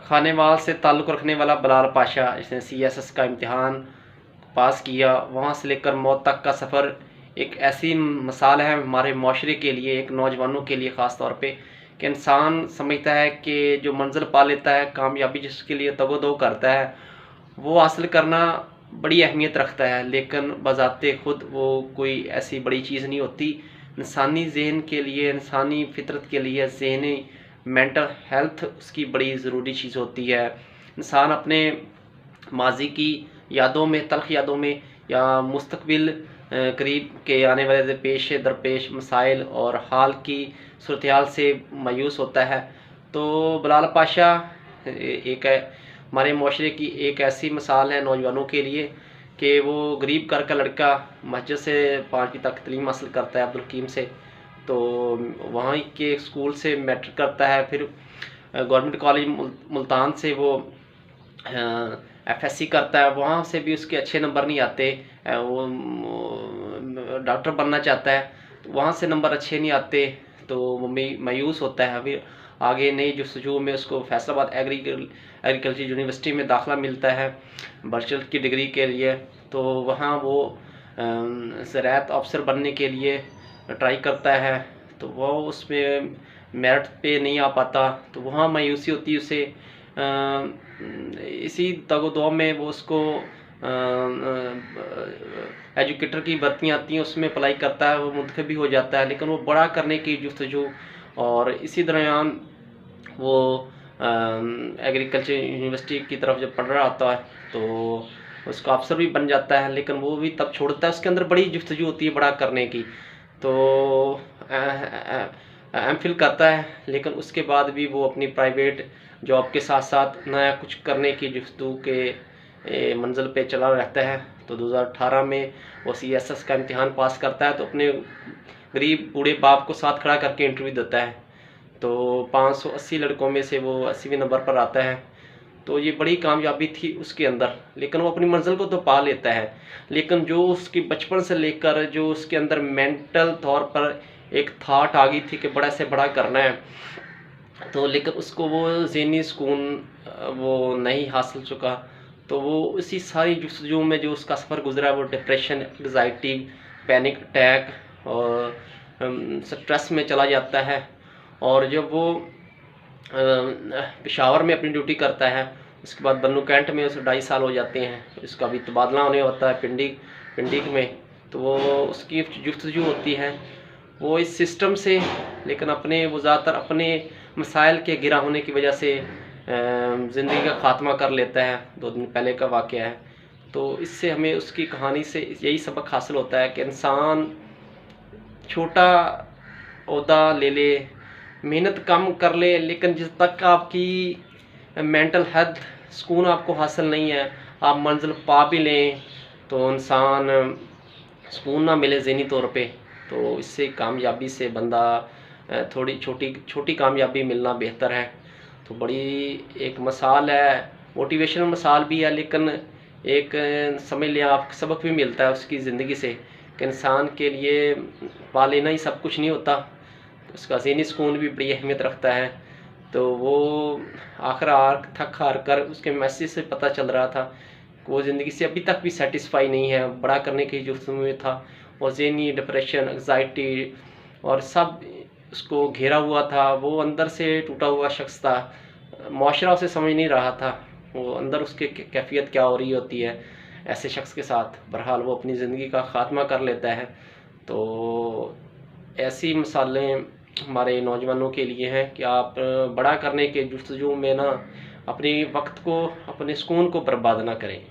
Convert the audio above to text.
खानेवाल से ताल्लुक़ रखने वाला बिलाल पाशा, इसने CSS का इम्तिहान पास किया। वहाँ से लेकर मौत तक का सफ़र एक ऐसी मिसाल है हमारे माशरे के लिए, एक नौजवानों के लिए ख़ास तौर पे, कि इंसान समझता है कि जो मंजिल पा लेता है, कामयाबी जिसके लिए तगो-दो करता है, वो हासिल करना बड़ी अहमियत रखता है, लेकिन बज़ाते खुद वो कोई ऐसी बड़ी चीज़ नहीं होती। इंसानी ज़हन के लिए, इंसानी फितरत के लिए ज़हनी मेंटल हेल्थ उसकी बड़ी ज़रूरी चीज़ होती है। इंसान अपने माजी की यादों में, तल्ख़ यादों में, या मुस्तक़बिल करीब के आने वाले पेश दरपेश मसाइल और हाल की सूरत-ए-हाल से मायूस होता है। तो बिलाल पाशा एक हमारे माशरे की एक ऐसी मिसाल है नौजवानों के लिए कि वो गरीब घर का लड़का मस्जिद से 5वीं तक तालीम हासिल करता है अब्दुल हकीम से, तो वहाँ के स्कूल से मैट्रिक करता है। फिर गवर्नमेंट कॉलेज मुल्तान से वो FSC करता है, वहाँ से भी उसके अच्छे नंबर नहीं आते। वो डॉक्टर बनना चाहता है, तो वहाँ से नंबर अच्छे नहीं आते, तो वो मायूस होता है। फिर आगे नई जस्तजू में उसको फैसलाबाद एग्रीकल्चर यूनिवर्सिटी में दाखिला मिलता है बैचलर की डिग्री के लिए। तो वहाँ वो ज़राअत अफसर बनने के लिए ट्राई करता है, तो वो उसमें मेरिट पे नहीं आ पाता, तो वहाँ मायूसी होती है उसे। इसी तगो-दो में वो उसको एजुकेटर की भर्तियाँ आती हैं, उसमें अप्लाई करता है, वो मुंतखब भी हो जाता है, लेकिन वो बड़ा करने की जुस्तजू, और इसी दरमियान वो एग्रीकल्चर यूनिवर्सिटी की तरफ जब पढ़ रहा होता है तो उसका अफसर भी बन जाता है, लेकिन वो भी तब छोड़ता है। उसके अंदर बड़ी जुस्तजू होती है बड़ा करने की, तो MPhil करता है, लेकिन उसके बाद भी वो अपनी प्राइवेट जॉब के साथ साथ नया कुछ करने की जुस्तजू के मंजिल पे चला रहता है। तो 2018 में वो CSS का इम्तिहान पास करता है, तो अपने गरीब बूढ़े बाप को साथ खड़ा करके इंटरव्यू देता है, तो 580 लड़कों में से वो 80वें नंबर पर आता है। तो ये बड़ी कामयाबी थी उसके अंदर, लेकिन वो अपनी मंजिल को तो पा लेता है, लेकिन जो उसकी बचपन से लेकर जो उसके अंदर मेंटल तौर पर एक थाट आ गई थी कि बड़ा से बड़ा करना है, तो लेकिन उसको वो ज़हनी सुकून वो नहीं हासिल चुका। तो वो इसी सारी जुस्तजू में जो उसका सफ़र गुजरा, वो डिप्रेशन, एंग्जाइटी, पैनिक अटैक और स्ट्रेस में चला जाता है। और जब वो पेशावर में अपनी ड्यूटी करता है, उसके बाद बन्नू कैंट में उसे 2.5 साल हो जाते हैं, इसका भी तबादला होने होता है पिंडी में, तो वो उसकी जुस्तजू होती है वो इस सिस्टम से, लेकिन अपने वो ज़्यादातर अपने मसाइल के गिरा होने की वजह से ज़िंदगी का ख़ात्मा कर लेता है। 2 दिन पहले का वाक़या है। तो इससे हमें उसकी कहानी से यही सबक हासिल होता है कि इंसान छोटा ओहदा ले ले, मेहनत कम कर ले, लेकिन जिस तक आपकी मेंटल हेल्थ सुकून आपको हासिल नहीं है, आप मंजिल पा भी लें तो इंसान सुकून ना मिले ज़हनी तौर पे, तो इससे कामयाबी से बंदा थोड़ी छोटी कामयाबी मिलना बेहतर है। तो बड़ी एक मिसाल है, मोटिवेशनल मिसाल भी है, लेकिन एक समझ लें आप सबक भी मिलता है उसकी ज़िंदगी से कि इंसान के लिए पा लेना ही सब कुछ नहीं होता, उसका ज़हनी सुकून भी बड़ी अहमियत रखता है। तो वो आखिर थक हार कर उसके मैसेज से पता चल रहा था कि वो ज़िंदगी से अभी तक भी सेटिस्फाई नहीं है, बड़ा करने की जुस्तजू में था, और ज़हनी डिप्रेशन, एंग्जाइटी और सब उसको घेरा हुआ था। वो अंदर से टूटा हुआ शख्स था, माशरा उसे समझ नहीं रहा था, वो अंदर उसकी कैफियत क्या हो रही होती है ऐसे शख्स के साथ। बहरहाल वो अपनी ज़िंदगी का ख़ात्मा कर लेता है। तो ऐसी मिसालें हमारे नौजवानों के लिए हैं कि आप बड़ा करने के जुस्तजू में ना अपने वक्त को, अपने सुकून को बर्बाद ना करें।